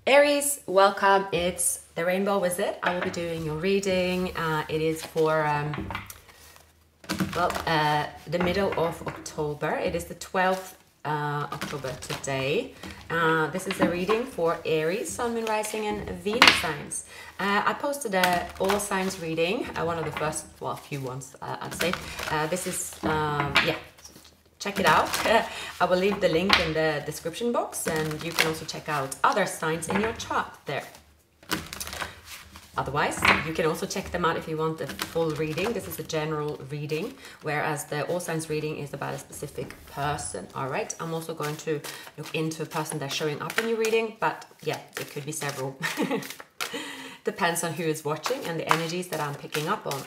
Aries, welcome. It's the Rainbow Wizard. I will be doing your reading. It is for the middle of October. It is the 12th October today. This is a reading for Aries, Sun, Moon, Rising, and Venus signs. I posted a all signs reading, one of the first, well, a few ones, I'd say. This is, check it out. I will leave the link in the description box, and you can also check out other signs in your chart there. Otherwise, you can also check them out if you want the full reading. This is a general reading, whereas the all signs reading is about a specific person. All right, I'm also going to look into a person that's showing up in your reading, but yeah, it could be several. Depends on who is watching and the energies that I'm picking up on.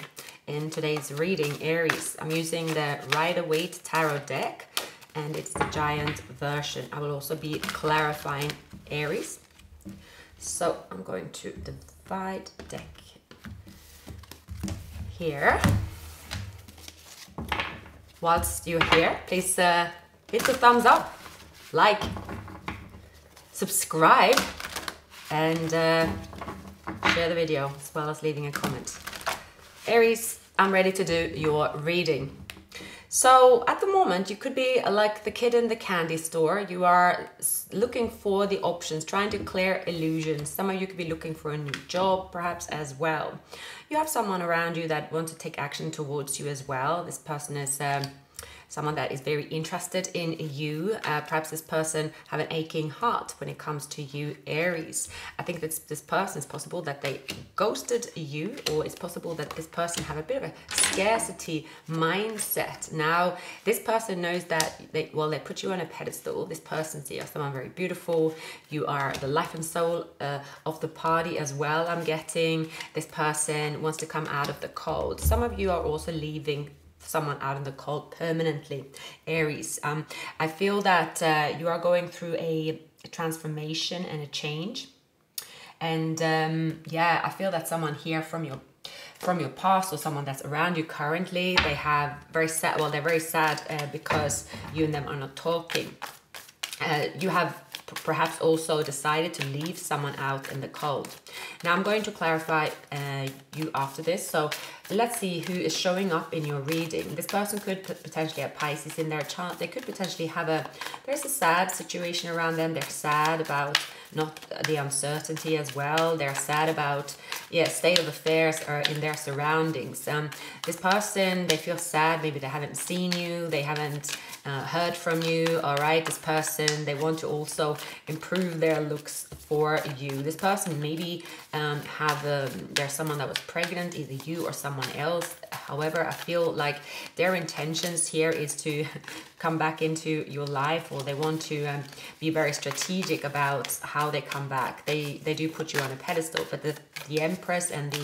In today's reading, Aries, I'm using the Rider-Waite Tarot deck, and it's the giant version. I will also be clarifying Aries. So I'm going to divide the deck here. Whilst you're here, please hit the thumbs up, like, subscribe, and share the video, as well as leaving a comment. Aries, I'm ready to do your reading. So at the moment, you could be like the kid in the candy store. You are looking for the options, trying to clear illusions. Some of you could be looking for a new job, perhaps, as well. You have someone around you that wants to take action towards you as well. This person is someone that is very interested in you. Perhaps this person have an aching heart when it comes to you, Aries. I think that this person, is possible that they ghosted you, or it's possible that this person have a bit of a scarcity mindset. Now, this person knows that they put you on a pedestal. This person sees you as someone very beautiful. You are the life and soul of the party as well, I'm getting. This person wants to come out of the cold. Some of you are also leaving someone out in the cold permanently, Aries. I feel that you are going through a transformation and a change, and yeah, I feel that someone here from your past, or someone that's around you currently, they have very sad. Well, they're very sad because you and them are not talking. You have perhaps also decided to leave someone out in the cold. Now I'm going to clarify you after this. So let's see who is showing up in your reading. This person could potentially have Pisces in their chart. They could potentially have there's a sad situation around them. They're sad about not the uncertainty as well. They're sad about, yeah, state of affairs or in their surroundings. This person, they feel sad. Maybe they haven't seen you. They haven't heard from you. All right, this person, they want to also improve their looks for you. This person maybe there's someone that was pregnant, either you or someone else. However, I feel like their intentions here is to come back into your life, or they want to be very strategic about how they come back. They do put you on a pedestal, but the Empress and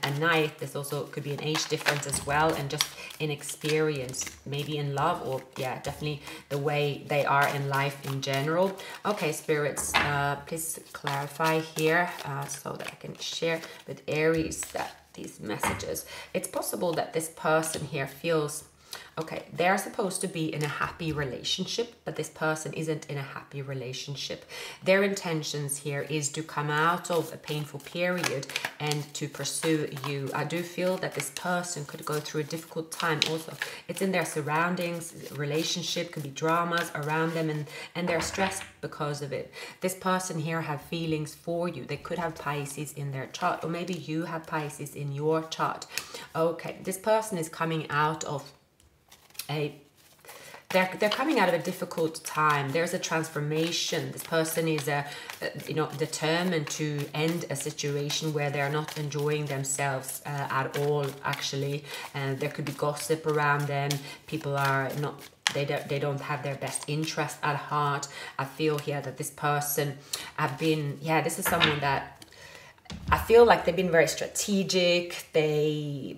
a Knight, this also could be an age difference as well, and just inexperience, maybe in love, or yeah, definitely the way they are in life in general. Okay, spirits, please clarify here so that I can share with Aries these messages. It's possible that this person here feels, okay, they're supposed to be in a happy relationship, but this person isn't in a happy relationship. Their intentions here is to come out of a painful period and to pursue you. I do feel that this person could go through a difficult time also. It's in their surroundings, relationship, could be dramas around them, and they're stressed because of it. This person here have feelings for you. They could have Pisces in their chart, or maybe you have Pisces in your chart. Okay, this person is coming out of they're coming out of a difficult time. There's a transformation. This person is determined to end a situation where they're not enjoying themselves at all, actually. And there could be gossip around them. People are not, they don't have their best interest at heart. I feel here that this person this is someone that I feel like they've been very strategic. They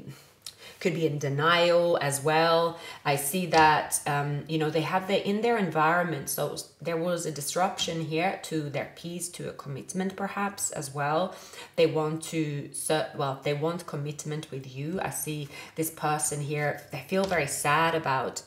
could be in denial as well. I see that, they have in their environment. So there was a disruption here to their peace, to a commitment perhaps as well. They want they want commitment with you. I see this person here, they feel very sad about,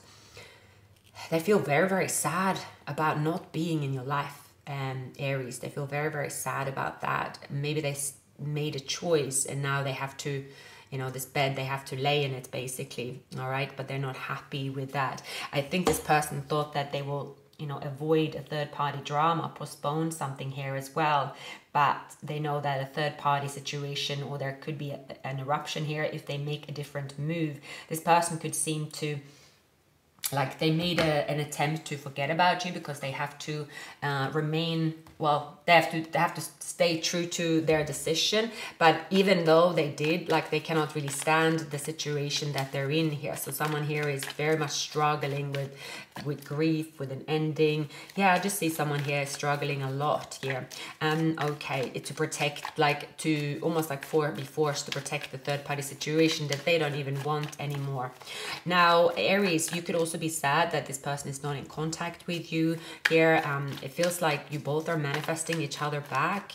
they feel very, very sad about not being in your life. Aries. They feel very, very sad about that. Maybe they made a choice and now they have to, you know, this bed, they have to lay in it basically, all right? But they're not happy with that. I think this person thought that they will, you know, avoid a third party drama, postpone something here as well. But they know that a third party situation, or there could be an eruption here if they make a different move. This person could seem to, like, they made an attempt to forget about you because they have to remain, well, they have to stay true to their decision. But even though they did, like, they cannot really stand the situation that they're in here. So someone here is very much struggling with grief, with an ending. Yeah, I just see someone here struggling a lot here. Okay, to protect, like, to almost like be forced to protect the third party situation that they don't even want anymore. Now, Aries, you could also be sad that this person is not in contact with you here. It feels like you both are manifesting each other back.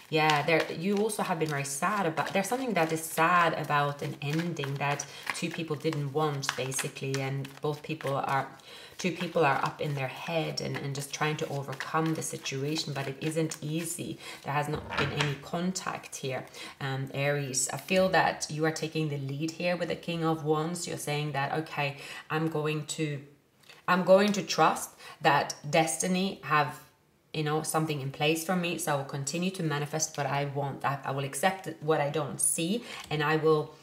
Yeah, you also have been very sad about, there's something that is sad about an ending that two people didn't want basically, and two people are up in their head and just trying to overcome the situation, but it isn't easy. There has not been any contact here. Aries, I feel that you are taking the lead here with the King of Wands. You're saying that, okay, I'm going to trust that destiny have, you know, something in place for me. So I will continue to manifest what I want. I will accept what I don't see, and I will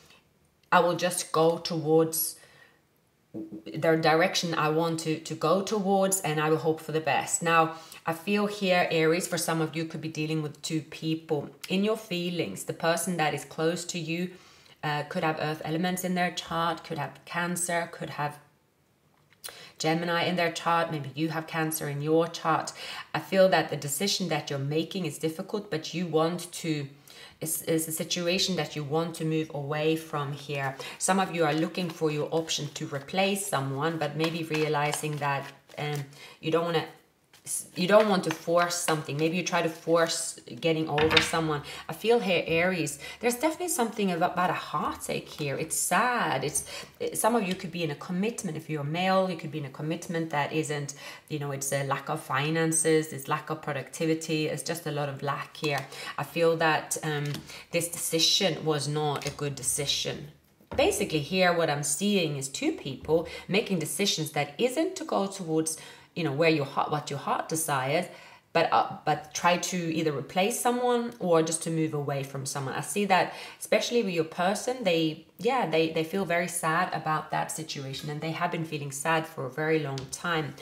just go towards the direction I want to go towards, and I will hope for the best. Now, I feel here, Aries, for some of you could be dealing with two people. In your feelings, the person that is close to you could have earth elements in their chart, could have Cancer, could have Gemini in their chart. Maybe you have Cancer in your chart. I feel that the decision that you're making is difficult, but you want to, is a situation that you want to move away from here. Some of you are looking for your option to replace someone, but maybe realizing that you don't want to force something. Maybe you try to force getting over someone. I feel here, Aries, there's definitely something about a heartache here. It's sad. Some of you could be in a commitment. If you're male, you could be in a commitment that isn't, you know, it's a lack of finances, it's lack of productivity, it's just a lot of lack here. I feel that this decision was not a good decision. Basically here, what I'm seeing is two people making decisions that isn't to go towards, you know, where what your heart desires, but try to either replace someone or just to move away from someone. I see that, especially with your person, they feel very sad about that situation, and they have been feeling sad for a very long time.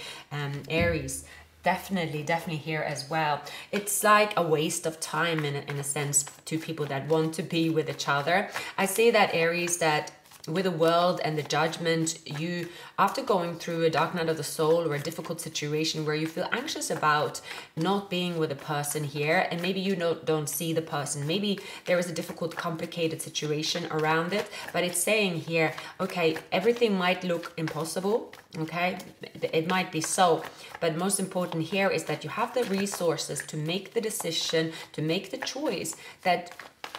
Aries, definitely here as well. It's like a waste of time in a sense, two people that want to be with each other. I see that, Aries, that with the world and the judgment, you, after going through a dark night of the soul or a difficult situation where you feel anxious about not being with a person here, and maybe you don't see the person, maybe there is a difficult, complicated situation around it, but it's saying here, okay, everything might look impossible, okay, it might be so, but most important here is that you have the resources to make the decision, to make the choice that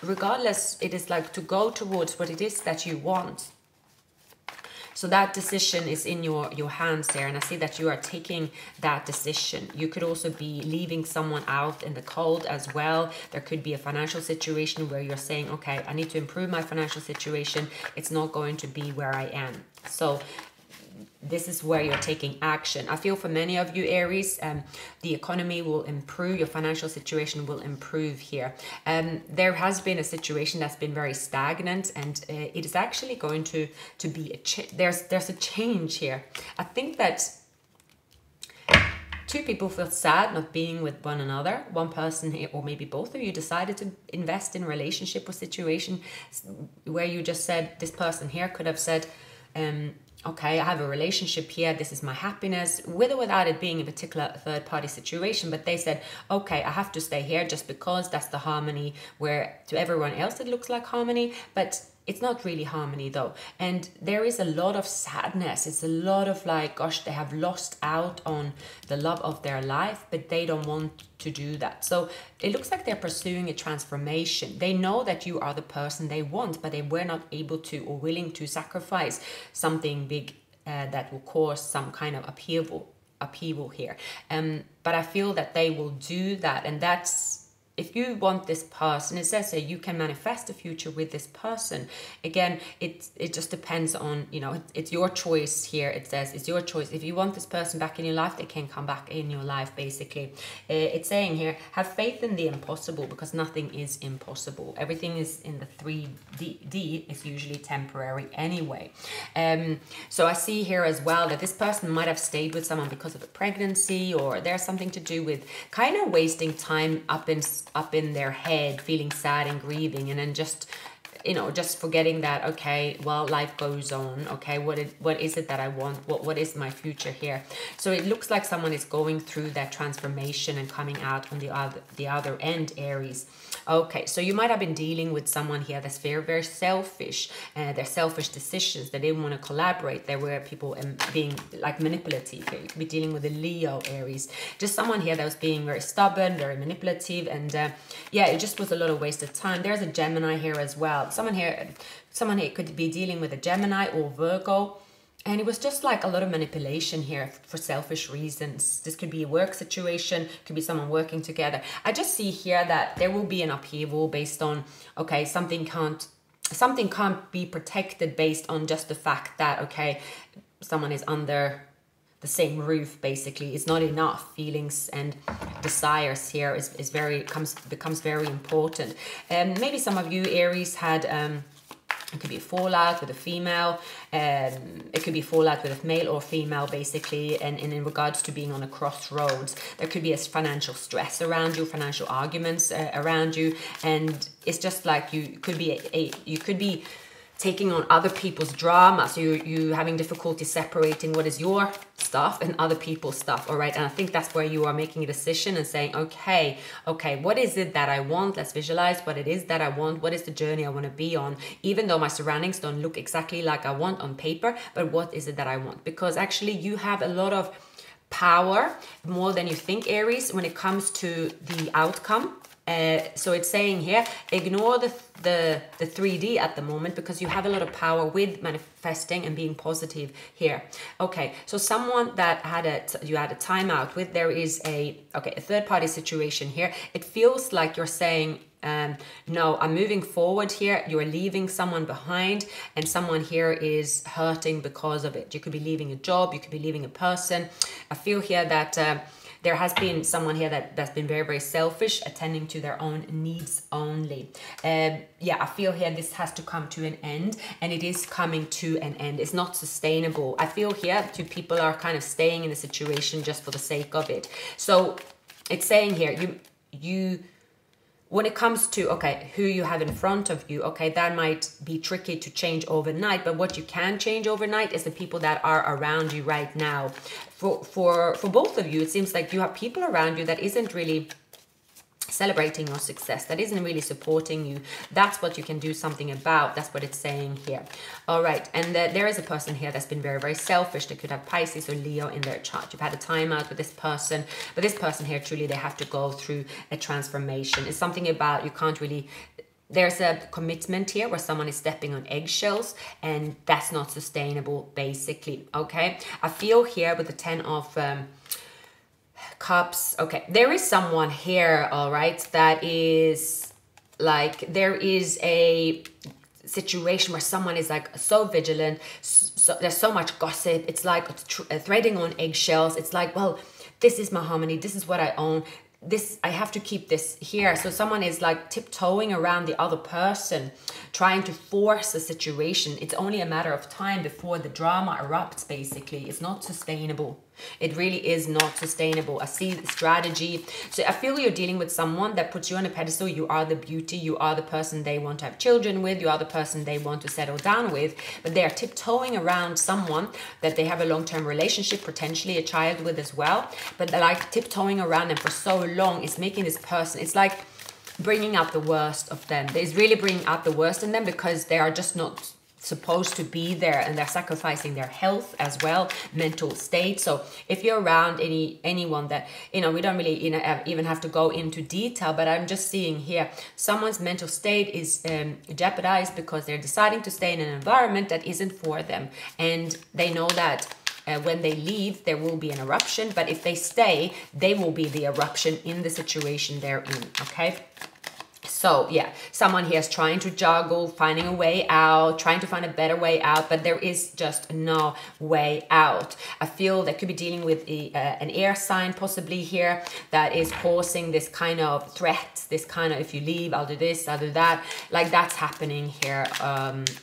regardless, it is like to go towards what it is that you want. So that decision is in your hands there, and I see that you are taking that decision. You could also be leaving someone out in the cold as well. There could be a financial situation where you're saying, okay, I need to improve my financial situation. It's not going to be where I am. So this is where you're taking action. I feel for many of you, Aries, the economy will improve, your financial situation will improve here. There has been a situation that's been very stagnant, and it is actually going to be there's a change here. I think that two people feel sad not being with one another. One person here, or maybe both of you, decided to invest in a relationship or situation where you just said, this person here could have said, okay, I have a relationship here, this is my happiness, with or without it being a particular third party situation, but they said, okay, I have to stay here just because that's the harmony, where to everyone else it looks like harmony, but it's not really harmony though. And there is a lot of sadness. It's a lot of like, gosh, they have lost out on the love of their life, but they don't want to do that. So it looks like they're pursuing a transformation. They know that you are the person they want, but they were not able to or willing to sacrifice something big that will cause some kind of upheaval upheaval here. But I feel that they will do that, and that's, if you want this person, it says that you can manifest the future with this person. Again, it just depends on, you know, it's your choice here. It says it's your choice. If you want this person back in your life, they can come back in your life, basically. It's saying here, have faith in the impossible, because nothing is impossible. Everything is in the 3D is usually temporary anyway. So I see here as well that this person might have stayed with someone because of a pregnancy, or there's something to do with kind of wasting time up in their head, feeling sad and grieving, and then just, you know, just forgetting that, okay, well, life goes on. Okay, what is it that I want? What is my future here? So it looks like someone is going through that transformation and coming out on the other end, Aries. Okay, so you might have been dealing with someone here that's very, very selfish. Their selfish decisions. They didn't want to collaborate. There were people being like manipulative here. You could be dealing with a Leo, Aries. Just someone here that was being very stubborn, very manipulative, and yeah, it just was a lot of wasted time. There's a Gemini here as well. Someone here could be dealing with a Gemini or Virgo. And it was just like a lot of manipulation here for selfish reasons. This could be a work situation, could be someone working together. I just see here that there will be an upheaval based on, okay, something can't be protected based on just the fact that, okay, someone is under the same roof, basically. It's not enough. Feelings and desires here becomes very important. And maybe some of you, Aries, had it could be a fallout with a female. It could be fallout with a male or female, basically. And in regards to being on a crossroads, there could be a financial stress around you, financial arguments around you, and it's just like you could be taking on other people's drama. So you having difficulty separating what is your stuff and other people's stuff. All right. And I think that's where you are making a decision and saying, okay, what is it that I want? Let's visualize what it is that I want. What is the journey I want to be on? Even though my surroundings don't look exactly like I want on paper, but what is it that I want? Because actually you have a lot of power, more than you think, Aries, when it comes to the outcome. So it's saying here, ignore the 3D at the moment, because you have a lot of power with manifesting and being positive here. Okay, so someone that you had a timeout with, there is a third party situation here. It feels like you're saying, no, I'm moving forward here. You're leaving someone behind, and someone here is hurting because of it. You could be leaving a job, you could be leaving a person. I feel here that there has been someone here that's been very, very selfish, attending to their own needs only. Yeah, I feel here this has to come to an end, and it is coming to an end. It's not sustainable. I feel here two people are kind of staying in the situation just for the sake of it. So it's saying here, you when it comes to, okay, who you have in front of you, okay, that might be tricky to change overnight, but what you can change overnight is the people that are around you right now. For both of you, it seems like you have people around you that isn't really celebrating your success, that isn't really supporting you. That's what you can do something about. That's what it's saying here. All right, and there is a person here that's been very, very selfish. They could have Pisces or Leo in their chart. You've had a timeout with this person, but this person here, truly, they have to go through a transformation. It's something about you can't really... There's a commitment here where someone is stepping on eggshells, and that's not sustainable, basically. Okay, I feel here with the 10 of Cups. Okay, there is someone here, all right, that is like, there is a situation where someone is like so vigilant, so there's so much gossip. It's like threading on eggshells. It's like, well, this is my harmony, this is what I own, this, I have to keep this here. So someone is like tiptoeing around the other person, trying to force a situation. It's only a matter of time before the drama erupts, basically. It's not sustainable. It really is not sustainable. I see the strategy. So I feel you're dealing with someone that puts you on a pedestal. You are the beauty. You are the person they want to have children with. You are the person they want to settle down with. But they are tiptoeing around someone that they have a long-term relationship, potentially a child with as well. But they're like tiptoeing around them for so long. It's making this person, it's like bringing out the worst of them. It's really bringing out the worst in them, because they are just not supposed to be there, and they're sacrificing their health as well, mental state. So if you're around anyone that, you know, we don't really, you know, even have to go into detail, but I'm just seeing here someone's mental state is jeopardized because they're deciding to stay in an environment that isn't for them, and they know that when they leave, there will be an eruption. But if they stay, they will be the eruption in the situation they're in, okay? So yeah, someone here is trying to juggle, finding a way out, trying to find a better way out, but there is just no way out. I feel they could be dealing with an air sign possibly here that is causing this kind of threat, this kind of, if you leave, I'll do this, I'll do that. Like that's happening here,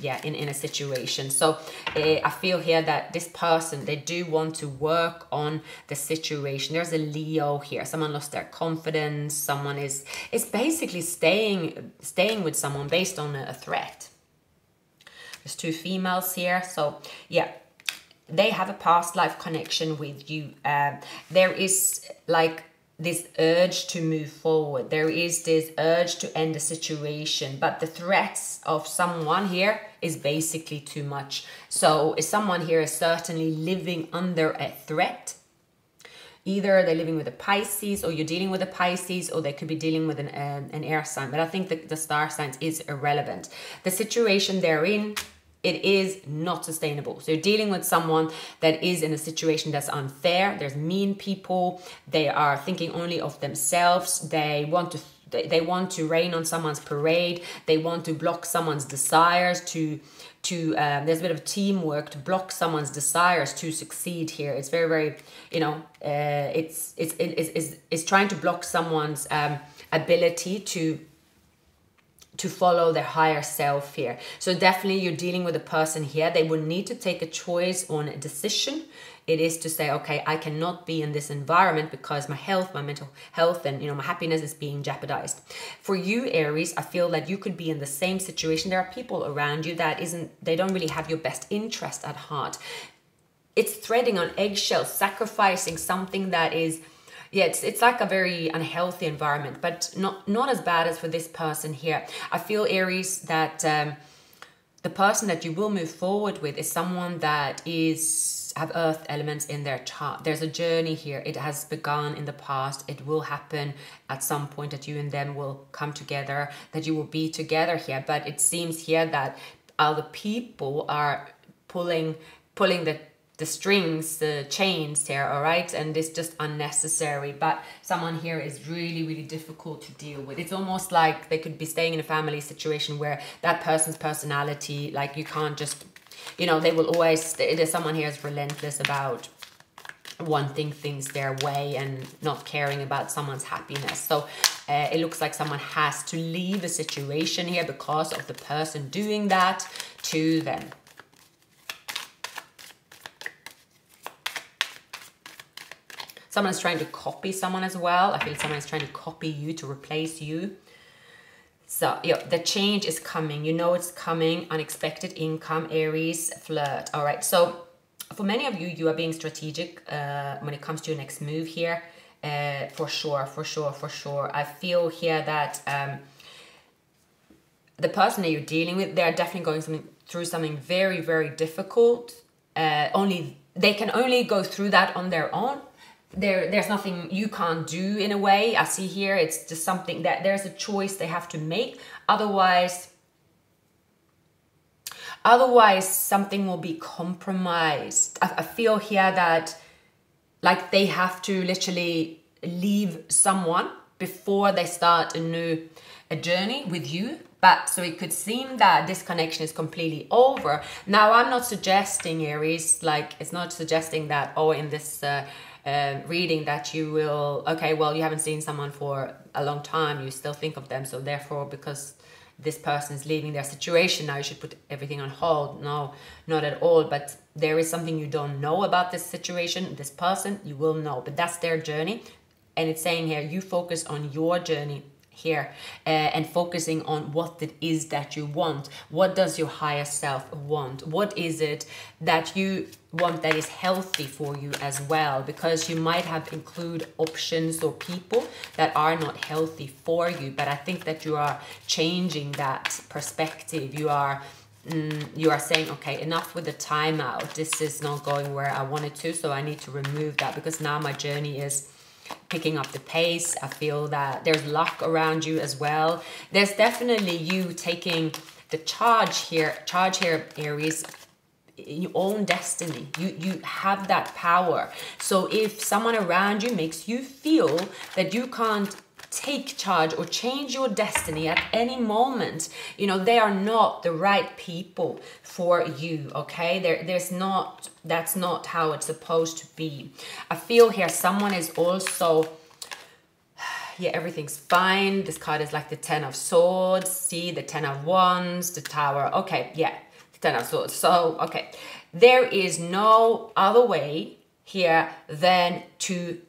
yeah, in a situation. So I feel here that this person, they do want to work on the situation. There's a Leo here. Someone lost their confidence. Someone is basically staying with someone based on a threat. There's two females here, so yeah, they have a past life connection with you. There is like this urge to move forward. There is this urge to end the situation, but the threats of someone here is basically too much. So someone here is certainly living under a threat. Either they're living with a Pisces, or you're dealing with a Pisces, or they could be dealing with an air sign. But I think the star signs is irrelevant. The situation they're in, it is not sustainable. So you're dealing with someone that is in a situation that's unfair. There's mean people. They are thinking only of themselves. They want to rain on someone's parade. They want to block someone's desires there's a bit of teamwork to block someone's desires to succeed here. It's very, very, you know, it's trying to block someone's ability to follow their higher self here. So definitely you're dealing with a person here. They would need to take a choice on a decision. It is to say, okay, I cannot be in this environment because my health, my mental health, and my happiness is being jeopardized. For you, Aries, I feel that you could be in the same situation. There are people around you that they don't really have your best interest at heart. It's threading on eggshells, sacrificing something that is, yeah, it's like a very unhealthy environment, but not as bad as for this person here. I feel, Aries, that the person that you will move forward with is someone that have earth elements in their chart. There's a journey here. It has begun in the past. It will happen at some point that you and them will come together, that you will be together here. But it seems here that other people are pulling the strings, the chains here, all right? And it's just unnecessary. But someone here is really, really difficult to deal with. It's almost like they could be staying in a family situation where that person's personality, like you can't just, they will always, there's someone here is relentless about wanting things their way and not caring about someone's happiness. So it looks like someone has to leave a situation here because of the person doing that to them. Someone is trying to copy someone as well. I feel someone is trying to copy you to replace you. So, the change is coming. It's coming. Unexpected income, Aries, flirt. All right. So, for many of you, you are being strategic when it comes to your next move here. For sure. I feel here that the person that you're dealing with, they're definitely going through something very, very difficult. They can only go through that on their own. There's nothing you can't do in a way. I see here it's just something that there's a choice they have to make. Otherwise something will be compromised. I feel here that like they have to literally leave someone before they start a journey with you. But so it could seem that this connection is completely over. Now, I'm not suggesting, Aries, like it's not suggesting that, in this reading that you will, you haven't seen someone for a long time, you still think of them, so therefore because this person is leaving their situation now you should put everything on hold. No, not at all. But there is something you don't know about this situation, this person, you will know, but that's their journey. And it's saying here you focus on your journey here and focusing on what it is that you want. What does your higher self want? What is it that you want that is healthy for you as well? Because you might have include options or people that are not healthy for you, but I think that you are changing that perspective. You are saying, okay, enough with the timeout. This is not going where I wanted to, so I need to remove that because now my journey is picking up the pace. I feel that there's luck around you as well. There's definitely you taking the charge here, Aries, your own destiny. You have that power. So if someone around you makes you feel that you can't take charge or change your destiny at any moment, you know, they are not the right people for you, okay? That's not how it's supposed to be. I feel here someone is also, yeah, everything's fine. This card is like the 10 of Swords, see, the 10 of Wands, the Tower. Okay, yeah, the 10 of Swords. So, okay, there is no other way here than to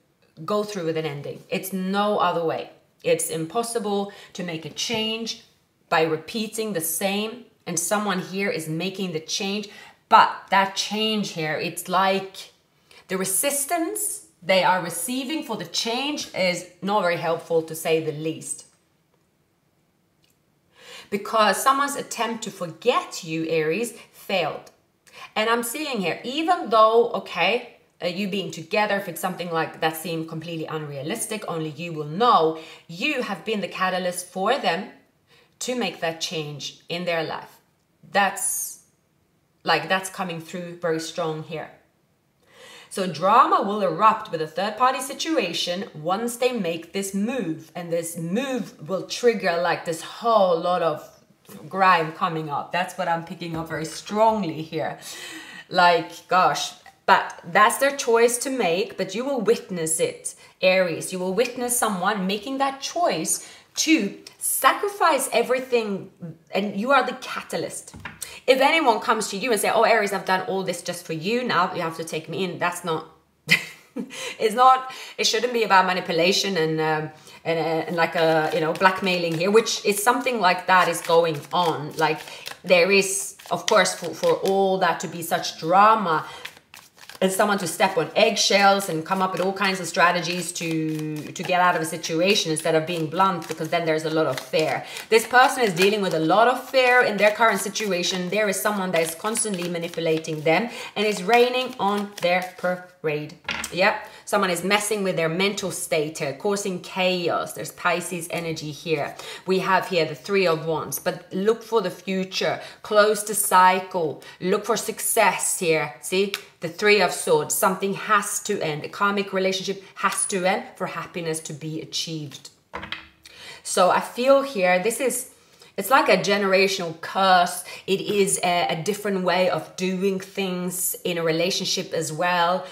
go through with an ending. It's no other way. It's impossible to make a change by repeating the same, and someone here is making the change, but that change here, it's like the resistance they are receiving for the change is not very helpful, to say the least. Because someone's attempt to forget you, Aries, failed. And I'm seeing here, even though, okay, you being together, if it's something like that seemed completely unrealistic, only you will know, you have been the catalyst for them to make that change in their life. That's coming through very strong here. So drama will erupt with a third-party situation once they make this move, and this move will trigger like this whole lot of grime coming up. That's what I'm picking up very strongly here. Like, gosh. But that's their choice to make, but you will witness it, Aries. You will witness someone making that choice to sacrifice everything, and you are the catalyst. If anyone comes to you and say, oh, Aries, I've done all this just for you, now you have to take me in, that's not, it shouldn't be about manipulation and like a, you know, blackmailing here, which is something like that is going on. Like there is, of course, for all that to be such drama, and someone to step on eggshells and come up with all kinds of strategies to get out of a situation instead of being blunt, because then there's a lot of fear. This person is dealing with a lot of fear in their current situation. There is someone that is constantly manipulating them and is raining on their parade. Yep. Someone is messing with their mental state here, causing chaos. There's Pisces energy here. We have here the 3 of Wands, but look for the future. Close the cycle. Look for success here. See? The 3 of Swords. Something has to end. A karmic relationship has to end for happiness to be achieved. So I feel here, it's like a generational curse. It is a different way of doing things in a relationship as well.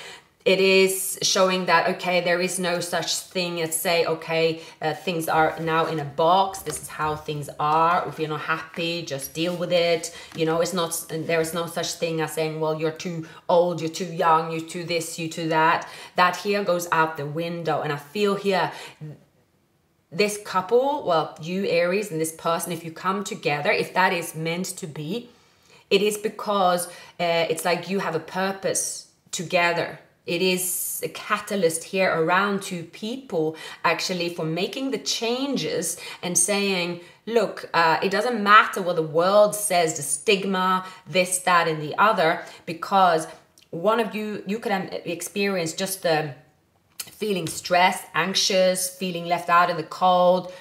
It is showing that, okay, there is no such thing as say, okay, things are now in a box. This is how things are. If you're not happy, just deal with it. You know, there is no such thing as saying, well, you're too old, you're too young, you're too this, you're too that. That here goes out the window. And I feel here, this couple, well, you Aries and this person, if you come together, if that is meant to be, it is because it's like you have a purpose together. It is a catalyst here around 2 people actually for making the changes and saying, look, it doesn't matter what the world says, the stigma, this, that, and the other, because one of you can experience just the feeling stressed, anxious, feeling left out in the cold,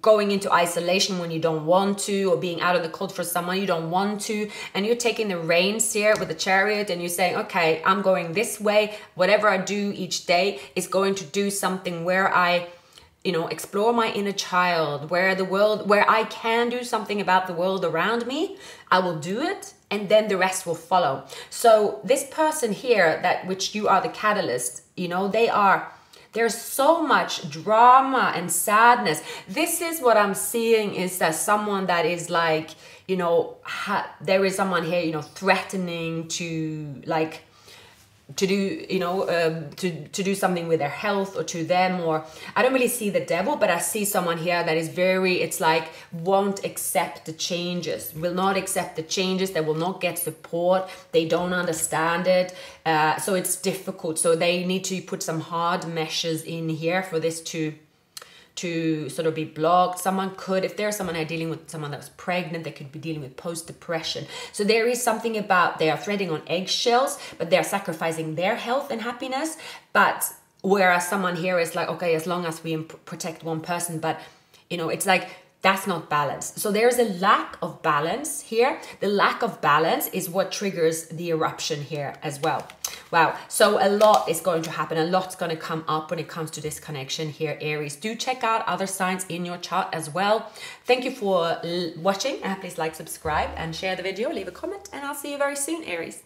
going into isolation when you don't want to, or being out in the cold for someone you don't want to, and you're taking the reins here with the Chariot and you're saying, okay, I'm going this way. Whatever I do each day is going to do something where I, you know, explore my inner child, where I can do something about the world around me. I will do it, and then the rest will follow. So this person here, which you are the catalyst, you know, there's so much drama and sadness. This is what I'm seeing, is that someone that is like, you know, there is someone here, you know, threatening to like, to do, you know, to do something with their health or to them, or I don't really see the devil, but I see someone here that is very, it's like, won't accept the changes, will not accept the changes. They will not get support. They don't understand it. So it's difficult. So they need to put some hard measures in here for this to sort of be blocked. Someone could, if there's someone dealing with someone that's pregnant, they could be dealing with post-depression. So there is something about they are threading on eggshells, but they're sacrificing their health and happiness. But whereas someone here is like, okay, as long as we protect one person, but you know, it's like That's not balance. So there's a lack of balance here. The lack of balance is what triggers the eruption here as well. Wow. So a lot is going to happen. A lot's going to come up when it comes to this connection here, Aries. Do check out other signs in your chart as well. Thank you for watching. Please like, subscribe, and share the video. Leave a comment, and I'll see you very soon, Aries.